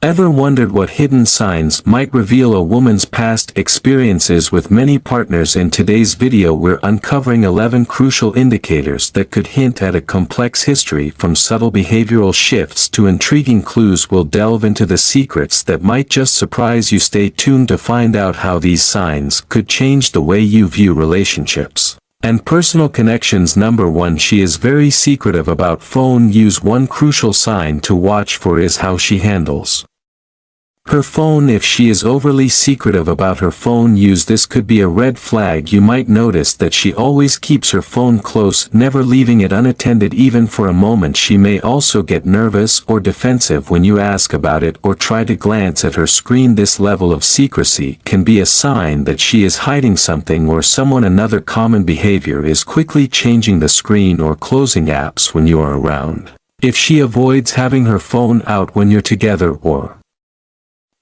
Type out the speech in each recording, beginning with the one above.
Ever wondered what hidden signs might reveal a woman's past experiences with many partners? In today's video we're uncovering 11 crucial indicators that could hint at a complex history. From subtle behavioral shifts to intriguing clues, we'll delve into the secrets that might just surprise you. Stay tuned to find out how these signs could change the way you view relationships and personal connections. Number 1. She is very secretive about phone use. One crucial sign to watch for is how she handles her phone. If she is overly secretive about her phone use, this could be a red flag. You might notice that she always keeps her phone close, never leaving it unattended even for a moment. She may also get nervous or defensive when you ask about it or try to glance at her screen. This level of secrecy can be a sign that she is hiding something or someone. Another common behavior is quickly changing the screen or closing apps when you are around. If she avoids having her phone out when you're together or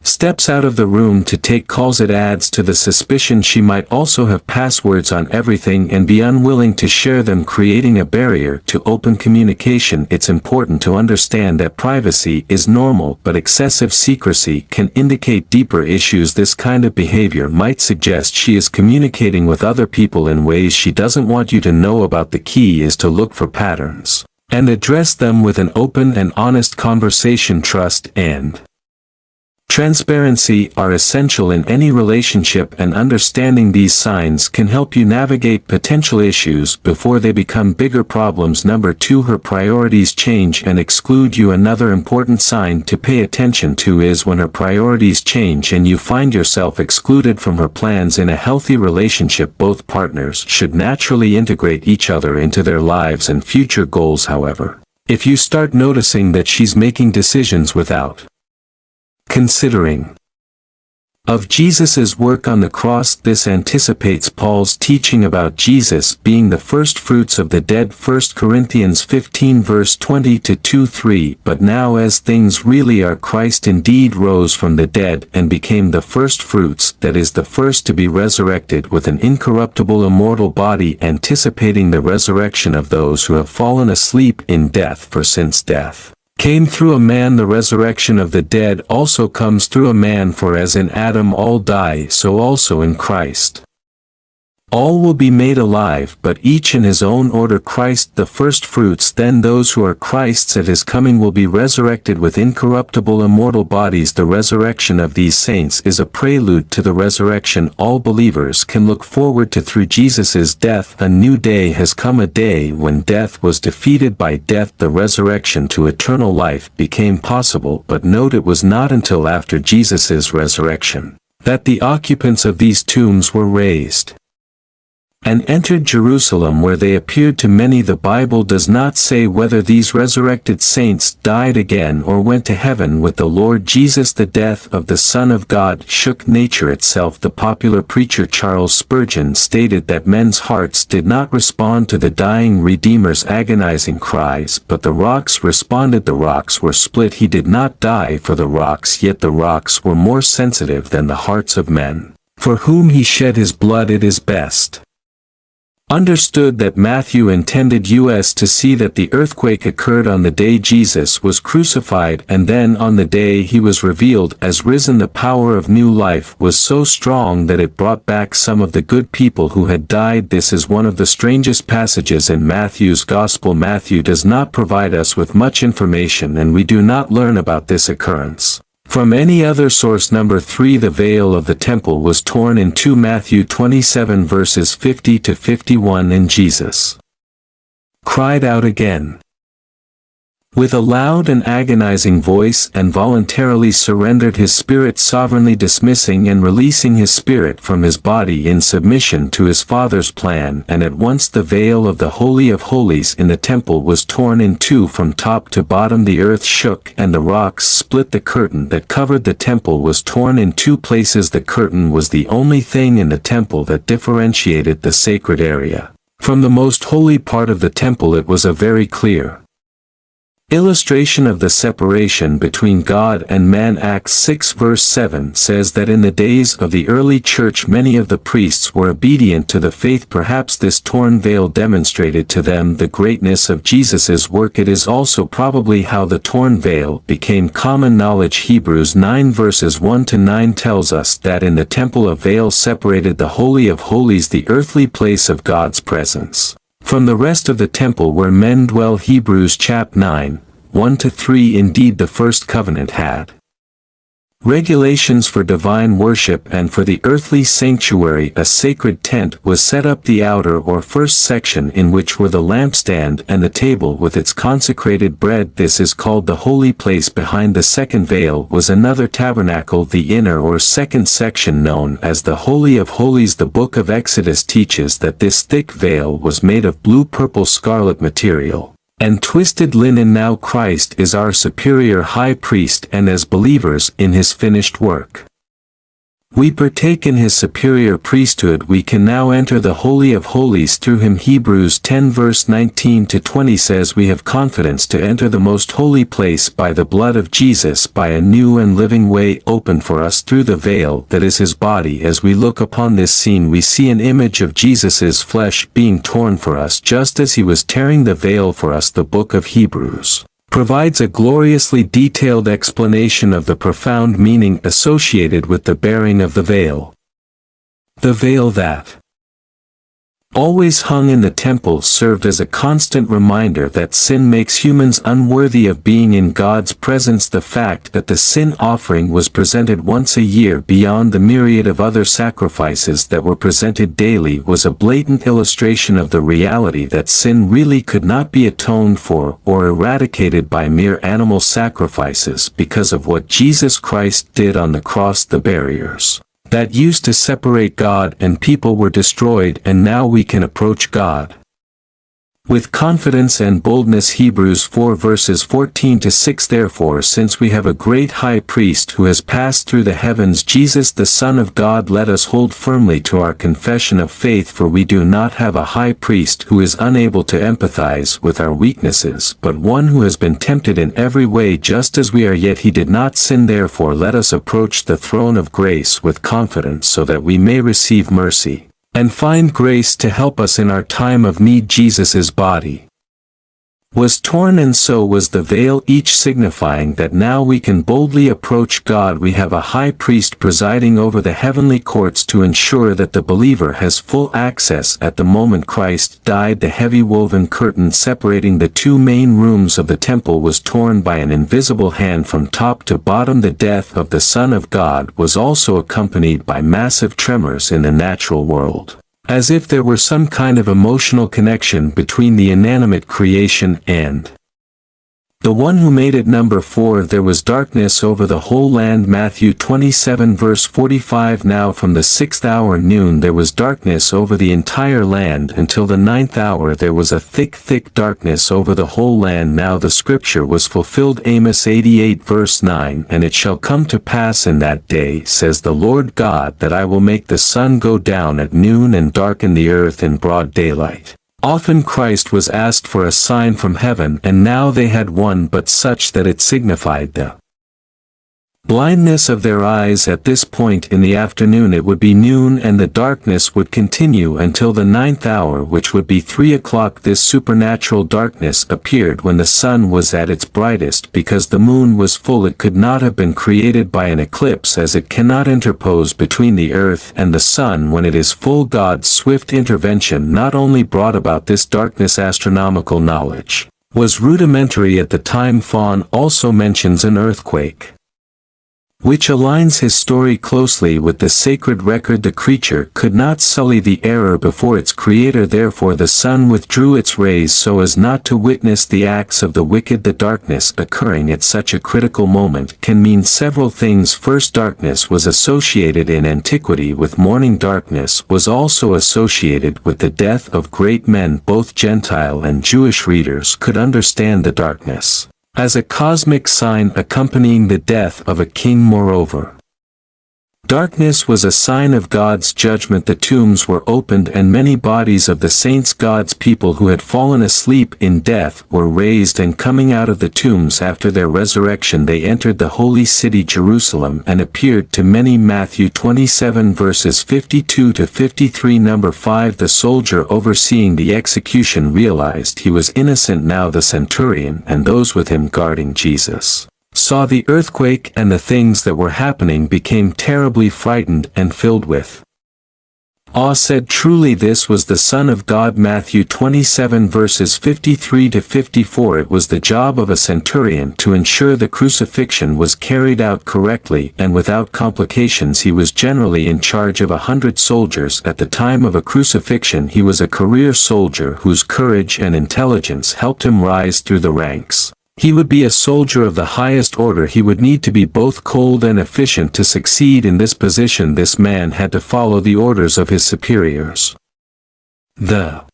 steps out of the room to take calls, it adds to the suspicion. She might also have passwords on everything and be unwilling to share them, creating a barrier to open communication. It's important to understand that privacy is normal, but excessive secrecy can indicate deeper issues. This kind of behavior might suggest she is communicating with other people in ways she doesn't want you to know about. The key is to look for patterns and address them with an open and honest conversation. Trust and transparency are essential in any relationship, and understanding these signs can help you navigate potential issues before they become bigger problems. Number 2. Her priorities change and exclude you. Another important sign to pay attention to is when her priorities change and you find yourself excluded from her plans. In a healthy relationship, both partners should naturally integrate each other into their lives and future goals. However, if you start noticing that she's making decisions without considering of Jesus' work on the cross, this anticipates Paul's teaching about Jesus being the first fruits of the dead. 1 Corinthians 15 verse 20-23. But now as things really are, Christ indeed rose from the dead and became the first fruits, that is, the first to be resurrected with an incorruptible immortal body, anticipating the resurrection of those who have fallen asleep in death. For since death came through a man, the resurrection of the dead also comes through a man. For as in Adam all die, so also in Christ all will be made alive, but each in his own order. Christ the first fruits, then those who are Christ's at his coming will be resurrected with incorruptible immortal bodies. The resurrection of these saints is a prelude to the resurrection all believers can look forward to through Jesus' death. A new day has come, a day when death was defeated by death. The resurrection to eternal life became possible, but note, it was not until after Jesus' resurrection that the occupants of these tombs were raised and entered Jerusalem, where they appeared to many. The Bible does not say whether these resurrected saints died again or went to heaven with the Lord Jesus. The death of the Son of God shook nature itself. The popular preacher Charles Spurgeon stated that men's hearts did not respond to the dying Redeemer's agonizing cries, but the rocks responded. The rocks were split. He did not die for the rocks, yet the rocks were more sensitive than the hearts of men, for whom he shed his blood. It is best understood that Matthew intended us to see that the earthquake occurred on the day Jesus was crucified, and then on the day he was revealed as risen. The power of new life was so strong that it brought back some of the good people who had died. This is one of the strangest passages in Matthew's Gospel. Matthew does not provide us with much information, and we do not learn about this occurrence from any other source. Number 3. The veil of the temple was torn in two. Matthew 27 verses 50-51. And Jesus cried out again with a loud and agonizing voice, and voluntarily surrendered his spirit, sovereignly dismissing and releasing his spirit from his body in submission to his Father's plan. And at once the veil of the Holy of Holies in the temple was torn in two from top to bottom. The earth shook and the rocks split. The curtain that covered the temple was torn in two places. The curtain was the only thing in the temple that differentiated the sacred area from the most holy part of the temple. It was a very clear Illustration of the separation between God and man. Acts 6 verse 7 says that in the days of the early church many of the priests were obedient to the faith. Perhaps this torn veil demonstrated to them the greatness of Jesus' work. It is also probably how the torn veil became common knowledge. Hebrews 9 verses 1 to 9 tells us that in the temple a veil separated the Holy of Holies, the earthly place of God's presence, from the rest of the temple where men dwell. Hebrews chapter 9, 1-3. Indeed, the first covenant had regulations for divine worship, and for the earthly sanctuary a sacred tent was set up, the outer or first section, in which were the lampstand and the table with its consecrated bread. This is called the holy place. Behind the second veil was another tabernacle, the inner or second section, known as the Holy of Holies. The book of Exodus teaches that this thick veil was made of blue, purple, scarlet material and twisted linen. Now Christ is our superior high priest, and as believers in his finished work, we partake in his superior priesthood. We can now enter the Holy of Holies through him. Hebrews 10 verse 19-20 says we have confidence to enter the most holy place by the blood of Jesus, by a new and living way opened for us through the veil that is his body. As we look upon this scene, we see an image of Jesus' flesh being torn for us, just as he was tearing the veil for us. The book of Hebrews provides a gloriously detailed explanation of the profound meaning associated with the bearing of the veil. The veil that always hung in the temple served as a constant reminder that sin makes humans unworthy of being in God's presence. The fact that the sin offering was presented once a year beyond the myriad of other sacrifices that were presented daily was a blatant illustration of the reality that sin really could not be atoned for or eradicated by mere animal sacrifices because of what Jesus Christ did on the cross. The barriers that used to separate God and people were destroyed, and now we can approach God with confidence and boldness. Hebrews 4 verses 14-6 Therefore, since we have a great high priest who has passed through the heavens, Jesus the Son of God, let us hold firmly to our confession of faith. For we do not have a high priest who is unable to empathize with our weaknesses, but one who has been tempted in every way just as we are, yet he did not sin. Therefore let us approach the throne of grace with confidence, so that we may receive mercy and find grace to help us in our time of need. Jesus' body was torn, and so was the veil, each signifying that now we can boldly approach God. We have a high priest presiding over the heavenly courts to ensure that the believer has full access. At the moment Christ died, the heavy woven curtain separating the two main rooms of the temple was torn by an invisible hand from top to bottom. The death of the Son of God was also accompanied by massive tremors in the natural world, as if there were some kind of emotional connection between the inanimate creation and the one who made it. Number 4 There was darkness over the whole land. Matthew 27 verse 45 Now from the 6th hour noon there was darkness over the entire land until the 9th hour there was a thick darkness over the whole land. Now the scripture was fulfilled. Amos 88 verse 9 And it shall come to pass in that day, says the Lord God, that I will make the sun go down at noon and darken the earth in broad daylight. Often Christ was asked for a sign from heaven, and now they had one, but such that it signified the blindness of their eyes. At this point in the afternoon it would be noon, and the darkness would continue until the 9th hour, which would be 3 o'clock. This supernatural darkness appeared when the sun was at its brightest. Because the moon was full, it could not have been created by an eclipse, as it cannot interpose between the earth and the sun when it is full. God's swift intervention not only brought about this darkness. Astronomical knowledge was rudimentary at the time. Fawn also mentions an earthquake, which aligns his story closely with the sacred record. The creature could not sully the error before its creator, therefore the sun withdrew its rays so as not to witness the acts of the wicked. The darkness occurring at such a critical moment can mean several things. First, darkness was associated in antiquity with mourning. Darkness was also associated with the death of great men. Both Gentile and Jewish readers could understand the darkness as a cosmic sign accompanying the death of a king. Moreover, Darkness was a sign of God's judgment. The tombs were opened and many bodies of the saints, God's people who had fallen asleep in death, were raised, and coming out of the tombs after their resurrection they entered the holy city Jerusalem and appeared to many. Matthew 27 verses 52 to 53. Number 5. The soldier overseeing the execution realized he was innocent. Now the centurion and those with him guarding Jesus saw the earthquake and the things that were happening, became terribly frightened and filled with awe, said, "Truly this was the Son of God." Matthew 27 verses 53 to 54. It was the job of a centurion to ensure the crucifixion was carried out correctly and without complications. He was generally in charge of 100 soldiers. At the time of a crucifixion he was a career soldier whose courage and intelligence helped him rise through the ranks. He would be a soldier of the highest order. He would need to be both cold and efficient to succeed in this position. This man had to follow the orders of his superiors. The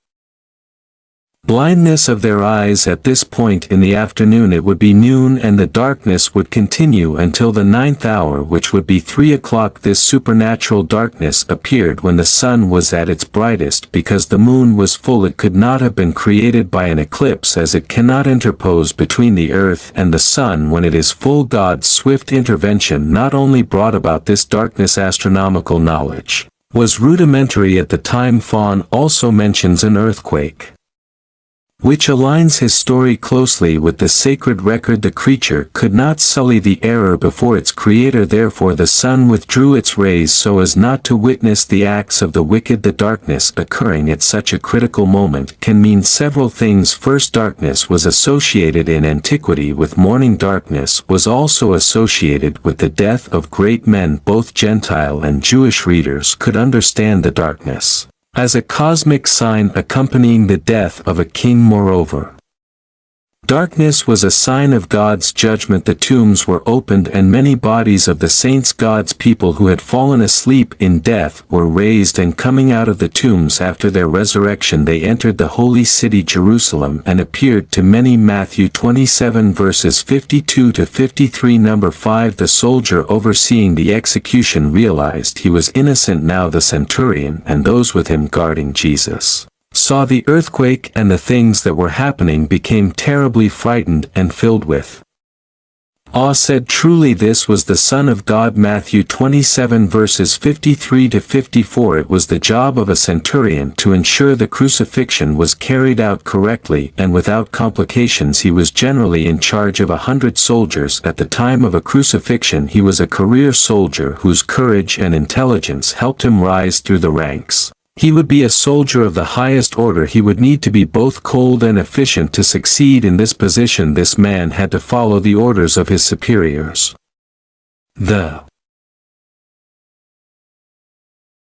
blindness of their eyes. At this point in the afternoon it would be noon, and the darkness would continue until the 9th hour, which would be 3 o'clock. This supernatural darkness appeared when the sun was at its brightest. Because the moon was full, it could not have been created by an eclipse, as it cannot interpose between the earth and the sun when it is full. God's swift intervention not only brought about this darkness. Astronomical knowledge was rudimentary at the time. Fawn also mentions an earthquake, which aligns his story closely with the sacred record. The creature could not sully the error before its creator, therefore the sun withdrew its rays so as not to witness the acts of the wicked. The darkness occurring at such a critical moment can mean several things. First, darkness was associated in antiquity with morning. Darkness was also associated with the death of great men. Both Gentile and Jewish readers could understand the darkness as a cosmic sign accompanying the death of a king. Moreover, darkness was a sign of God's judgment. The tombs were opened and many bodies of the saints, God's people who had fallen asleep in death, were raised, and coming out of the tombs after their resurrection they entered the holy city Jerusalem and appeared to many. Matthew 27 verses 52 to 53. Number 5. The soldier overseeing the execution realized he was innocent. Now the centurion and those with him guarding Jesus saw the earthquake and the things that were happening, became terribly frightened and filled with awe, said, "Truly this was the Son of God." Matthew 27 verses 53 to 54. It was the job of a centurion to ensure the crucifixion was carried out correctly and without complications. He was generally in charge of 100 soldiers. At the time of a crucifixion he was a career soldier whose courage and intelligence helped him rise through the ranks. He would be a soldier of the highest order. He would need to be both cold and efficient to succeed in this position. This man had to follow the orders of his superiors. The